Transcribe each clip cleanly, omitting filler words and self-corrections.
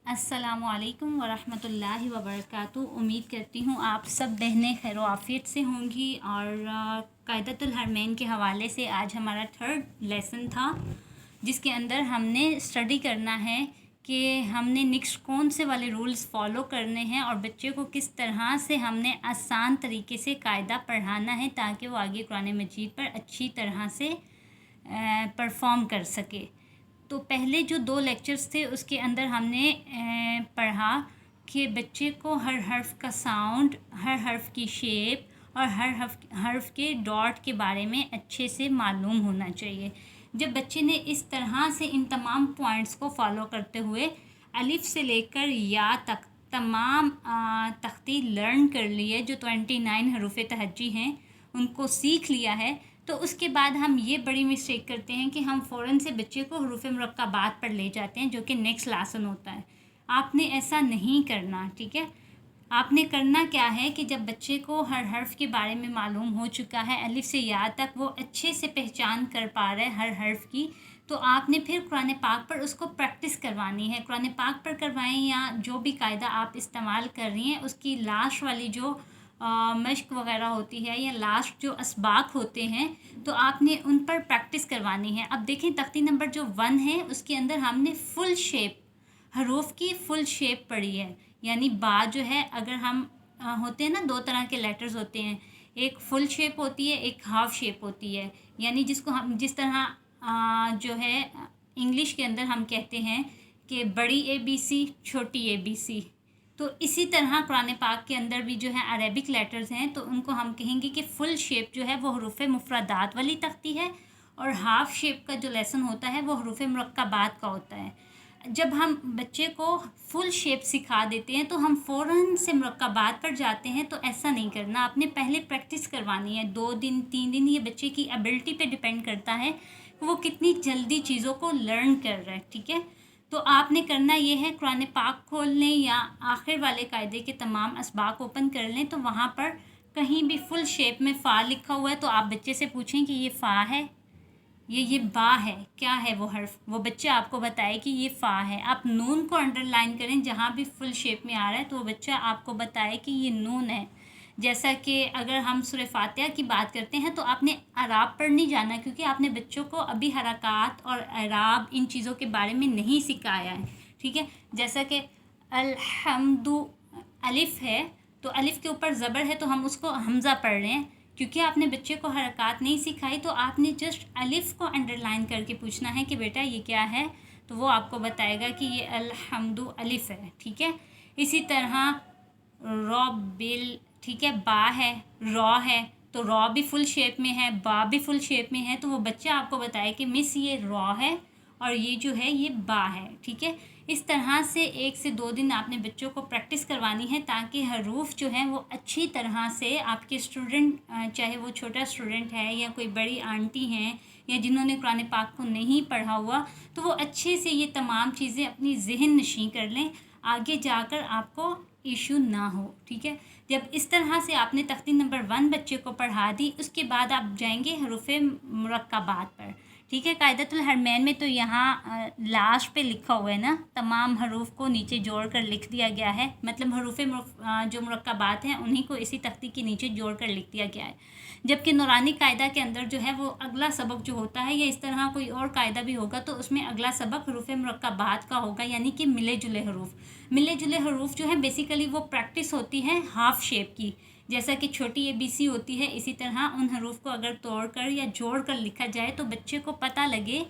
अस्सलामुअलैकुम वरहमतुल्लाहि वबरकातुहू। उम्मीद करती हूँ आप सब बहनें खैर आफियत से होंगी। और कायदतुल हरमैन के हवाले से आज हमारा थर्ड लेसन था, जिसके अंदर हमने स्टडी करना है कि हमने नेक्स्ट कौन से वाले रूल्स फॉलो करने हैं और बच्चे को किस तरह से हमने आसान तरीके से कायदा पढ़ाना है ताकि वो आगे कुरान मजीद पर अच्छी तरह से परफॉर्म कर सके। तो पहले जो 2 लेक्चर्स थे उसके अंदर हमने पढ़ा कि बच्चे को हर हर्फ का साउंड, हर हर्फ की शेप और हर हर्फ के डॉट के बारे में अच्छे से मालूम होना चाहिए। जब बच्चे ने इस तरह से इन तमाम पॉइंट्स को फॉलो करते हुए अलिफ से लेकर या तक तमाम तख्ती लर्न कर ली है, जो 29 हरूफ तहज्जी हैं उनको सीख लिया है, तो उसके बाद हम ये बड़ी मिस्टेक करते हैं कि हम फ़ौरन से बच्चे को हरूफ मुरक्कबात पर ले जाते हैं, जो कि नेक्स्ट लेसन होता है। आपने ऐसा नहीं करना, ठीक है। आपने करना क्या है कि जब बच्चे को हर हर्फ के बारे में मालूम हो चुका है, अलिफ से या तक वो अच्छे से पहचान कर पा रहा है हर हर्फ की, तो आपने फिर कुरान पाक पर उसको प्रैक्टिस करवानी है। कुरान पाक पर करवाएं या जो भी कायदा आप इस्तेमाल कर रही हैं, उसकी लास्ट वाली जो मश्क वगैरह होती है या लास्ट जो असबाक होते हैं, तो आपने उन पर प्रैक्टिस करवानी है। अब देखें तख्ती नंबर जो 1 है उसके अंदर हमने फुल शेप हरूफ की फुल शेप पढ़ी है। यानी बा जो है, अगर हम होते हैं ना 2 तरह के लेटर्स होते हैं, एक फुल शेप होती है, एक हाफ शेप होती है। यानी जिसको हम जिस तरह जो है इंग्लिश के अंदर हम कहते हैं कि बड़ी ABC छोटी ABC, तो इसी तरह कुरान पाक के अंदर भी जो है अरेबिक लेटर्स हैं, तो उनको हम कहेंगे कि फुल शेप जो है वो हरूफ मुफरदात वाली तख्ती है और हाफ शेप का जो लेसन होता है वो हरूफ मुरक्कबात का होता है। जब हम बच्चे को फुल शेप सिखा देते हैं तो हम फ़ौरन से मुरक्कबात पर जाते हैं, तो ऐसा नहीं करना। आपने पहले प्रैक्टिस करवानी है 2 दिन 3 दिन, ये बच्चे की एबिलिटी पे डिपेंड करता है कि वो कितनी जल्दी चीज़ों को लर्न कर रहा है, ठीक है। तो आपने करना ये है, कुरान पाक खोल लें या आखिर वाले कायदे के तमाम असबाक ओपन कर लें, तो वहाँ पर कहीं भी फुल शेप में फ़ा लिखा हुआ है तो आप बच्चे से पूछें कि ये फ़ा है, ये बा है, क्या है वो हर्फ, वो बच्चा आपको बताए कि ये फ़ा है। आप नून को अंडरलाइन करें, जहाँ भी फुल शेप में आ रहा है तो वो बच्चा आपको बताए कि ये नून है। जैसा कि अगर हम सूरह फातिहा की बात करते हैं तो आपने अराब पर नहीं जाना, क्योंकि आपने बच्चों को अभी हरकात और अराब इन चीज़ों के बारे में नहीं सिखाया है, ठीक है। जैसा कि अलहम्दु अलिफ है, तो अलिफ के ऊपर ज़बर है तो हम उसको हमज़ा पढ़ रहे हैं, क्योंकि आपने बच्चे को हरकत नहीं सिखाई। तो आपने जस्ट अलिफ को अंडरलाइन करके पूछना है कि बेटा ये क्या है, तो वो आपको बताएगा कि ये अलहम्दु अलिफ है, ठीक है। इसी तरह रॉ बिल, ठीक है, बा है, रॉ है, तो रॉ भी फुल शेप में है, बा भी फुल शेप में है, तो वो बच्चा आपको बताए कि मिस ये रॉ है और ये जो है ये बा है, ठीक है। इस तरह से 1 से 2 दिन आपने बच्चों को प्रैक्टिस करवानी है ताकि हरूफ जो हैं वो अच्छी तरह से आपके स्टूडेंट, चाहे वो छोटा स्टूडेंट है या कोई बड़ी आंटी हैं या जिन्होंने कुरान पाक को नहीं पढ़ा हुआ, तो वो अच्छे से ये तमाम चीज़ें अपनी ज़हन नशीं कर लें, आगे जाकर आपको इशू ना हो, ठीक है। जब इस तरह से आपने तख्ती नंबर 1 बच्चे को पढ़ा दी, उसके बाद आप जाएंगे हरूफ मुरक्कबात पर, ठीक है। कायदतुल हरमैन में तो यहाँ लास्ट पे लिखा हुआ है ना, तमाम हरूफ को नीचे जोड़ कर लिख दिया गया है, मतलब हरूफ जो मुरक्कबात हैं उन्हीं को इसी तख्ती के नीचे जोड़ कर लिख दिया गया है। जबकि नूरानी कायदा के अंदर जो है वो अगला सबक जो होता है, या इस तरह कोई और कायदा भी होगा तो उसमें अगला सबक हरूफ मुरक्कबात का होगा, यानी कि मिले जुले हरूफ। मिले जुले हरूफ जो है बेसिकली वो प्रैक्टिस होती है हाफ शेप की, जैसा कि छोटी ABC होती है, इसी तरह उन हरूफ को अगर तोड़कर या जोड़कर लिखा जाए तो बच्चे को पता लगे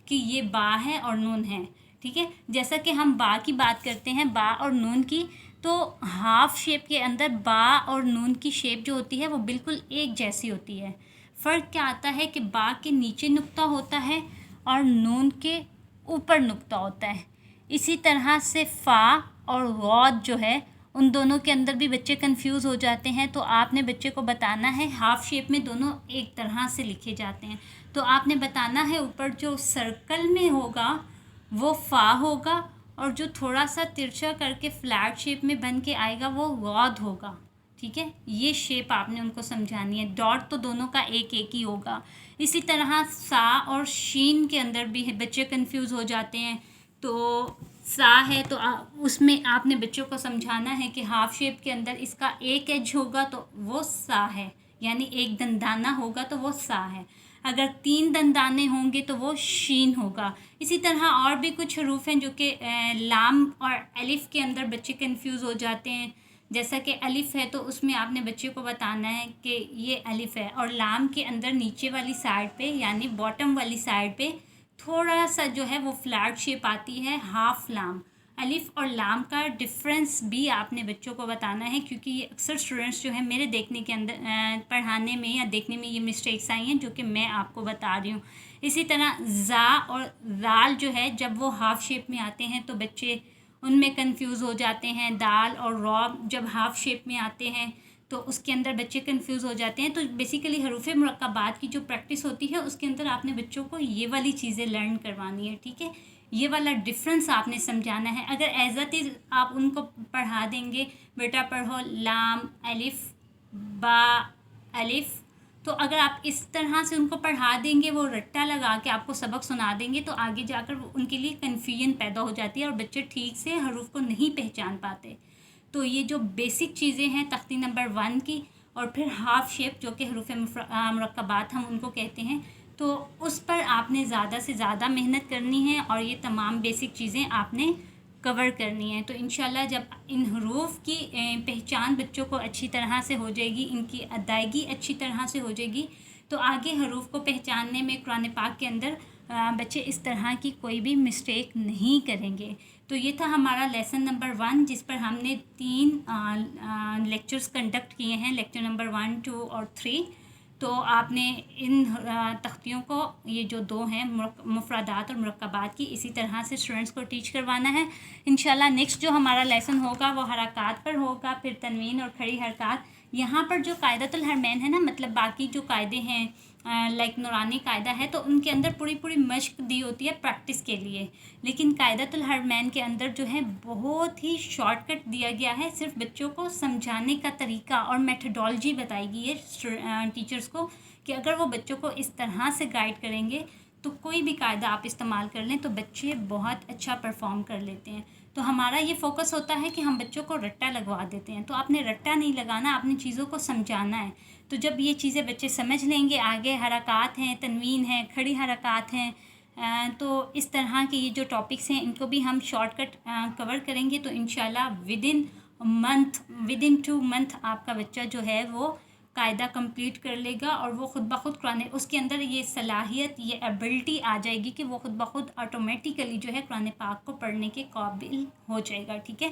कि ये बा है और नून है, ठीक है। जैसा कि हम बा की बात करते हैं, बा और नून की, तो हाफ शेप के अंदर बा और नून की शेप जो होती है वो बिल्कुल एक जैसी होती है। फ़र्क क्या आता है कि बा के नीचे नुक्ता होता है और नून के ऊपर नुक्ता होता है। इसी तरह से फ़ा और गौद जो है, उन दोनों के अंदर भी बच्चे कंफ्यूज हो जाते हैं, तो आपने बच्चे को बताना है हाफ शेप में दोनों एक तरह से लिखे जाते हैं, तो आपने बताना है ऊपर जो सर्कल में होगा वो फ़ा होगा और जो थोड़ा सा तिरछा करके फ्लैट शेप में बन के आएगा वो गौद होगा, ठीक है। ये शेप आपने उनको समझानी है। डॉट तो दोनों का एक एक ही होगा। इसी तरह सा और शीन के अंदर भी बच्चे कंफ्यूज हो जाते हैं, तो सा है तो اس میں آپ نے بچوں کو سمجھانا ہے کہ ہاف شیپ کے اندر اس کا ایک ایج ہوگا تو وہ سا ہے، یعنی ایک دندانہ ہوگا تو وہ سا ہے، اگر 3 دندانے ہوں گے تو وہ شین ہوگا۔ اسی طرح اور بھی کچھ حروف ہیں جو کہ لام اور الف کے اندر بچے کنفیوز ہو جاتے ہیں، جیسا کہ الف ہے تو اس میں آپ نے بچے کو بتانا ہے کہ یہ الف ہے، اور لام کے اندر نیچے والی سائڈ پہ یعنی باٹم والی سائڈ پہ تھوڑا سا جو ہے وہ فلیٹ شیپ آتی ہے ہاف لام۔ الف اور لام کا ڈفرینس بھی آپ نے بچوں کو بتانا ہے، کیونکہ یہ اکثر اسٹوڈنٹس جو ہیں میرے دیکھنے کے اندر پڑھانے میں یا دیکھنے میں یہ مسٹیکس آئی ہیں جو کہ میں آپ کو بتا رہی ہوں۔ اسی طرح زا اور دال جو ہے جب وہ ہاف شیپ میں آتے ہیں تو بچے ان میں کنفیوز ہو جاتے ہیں، دال اور را جب ہاف شیپ میں آتے ہیں تو اس کے اندر بچے کنفیوز ہو جاتے ہیں۔ تو بیسیکلی حروف مرکبات کی جو پریکٹس ہوتی ہے اس کے اندر آپ نے بچوں کو یہ والی چیزیں لرن کروانی ہے، ٹھیک ہے، یہ والا ڈفرینس آپ نے سمجھانا ہے۔ اگر ایز اٹ از آپ ان کو پڑھا دیں گے، بیٹا پڑھو لام الف با الف، تو اگر آپ اس طرح سے ان کو پڑھا دیں گے، وہ رٹا لگا کے آپ کو سبق سنا دیں گے تو آگے جا کر ان کے لیے کنفیوژن پیدا ہو جاتی ہے اور بچے ٹھیک سے حروف کو نہیں پہچان پاتے۔ تو یہ جو بیسک چیزیں ہیں تختی نمبر 1 کی، اور پھر ہاف شیپ جو کہ حروف مرکبات ہم ان کو کہتے ہیں، تو اس پر آپ نے زیادہ سے زیادہ محنت کرنی ہے اور یہ تمام بیسک چیزیں آپ نے کور کرنی ہے۔ تو انشاءاللہ جب ان حروف کی پہچان بچوں کو اچھی طرح سے ہو جائے گی، ان کی ادائیگی اچھی طرح سے ہو جائے گی، تو آگے حروف کو پہچاننے میں قرآن پاک کے اندر بچے اس طرح کی کوئی بھی مسٹیک نہیں کریں گے۔ تو یہ تھا ہمارا لیسن نمبر 1 جس پر ہم نے 3 لیکچرز کنڈکٹ کیے ہیں، لیکچر نمبر 1، 2 اور 3۔ تو آپ نے ان تختیوں کو، یہ جو 2 ہیں مفردات اور مرکبات کی، اسی طرح سے اسٹوڈنٹس کو ٹیچ کروانا ہے۔ انشاءاللہ نیکسٹ جو ہمارا لیسن ہوگا وہ حرکات پر ہوگا، پھر تنوین اور کھڑی حرکات۔ یہاں پر جو قاعدۃ الحرمین ہے نا، مطلب باقی جو قاعدے ہیں لائک نورانی قاعدہ ہے، تو ان کے اندر پوری مشق دی ہوتی ہے پریکٹس کے لیے، لیکن قاعدۃ الحرمین کے اندر جو ہے بہت ہی شارٹ کٹ دیا گیا ہے، صرف بچوں کو سمجھانے کا طریقہ اور میتھڈالوجی بتائی گئی ہے ٹیچرز کو، کہ اگر وہ بچوں کو اس طرح سے گائیڈ کریں گے تو کوئی بھی قاعدہ آپ استعمال کر لیں تو بچے بہت اچھا پرفارم کر لیتے ہیں۔ تو ہمارا یہ فوکس ہوتا ہے کہ ہم بچوں کو رٹا لگوا دیتے ہیں، تو آپ نے رٹا نہیں لگانا، آپ نے چیزوں کو سمجھانا ہے۔ تو جب یہ چیزیں بچے سمجھ لیں گے، آگے حرکات ہیں، تنوین ہے، کھڑی حرکات ہیں، تو اس طرح کے یہ جو ٹاپکس ہیں ان کو بھی ہم شارٹ کٹ کور کریں گے، تو انشاءاللہ ودن 2 منتھ آپ کا بچہ جو ہے وہ قاعدہ کمپلیٹ کر لے گا، اور وہ خود بخود قرآن، اس کے اندر یہ صلاحیت، یہ ایبلٹی آ جائے گی کہ وہ خود بخود آٹومیٹیکلی جو ہے قرآن پاک کو پڑھنے کے قابل ہو جائے گا، ٹھیک ہے۔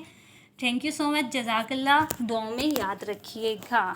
تھینک یو سو مچ، جزاک اللہ، دعاؤں میں یاد رکھیے گا۔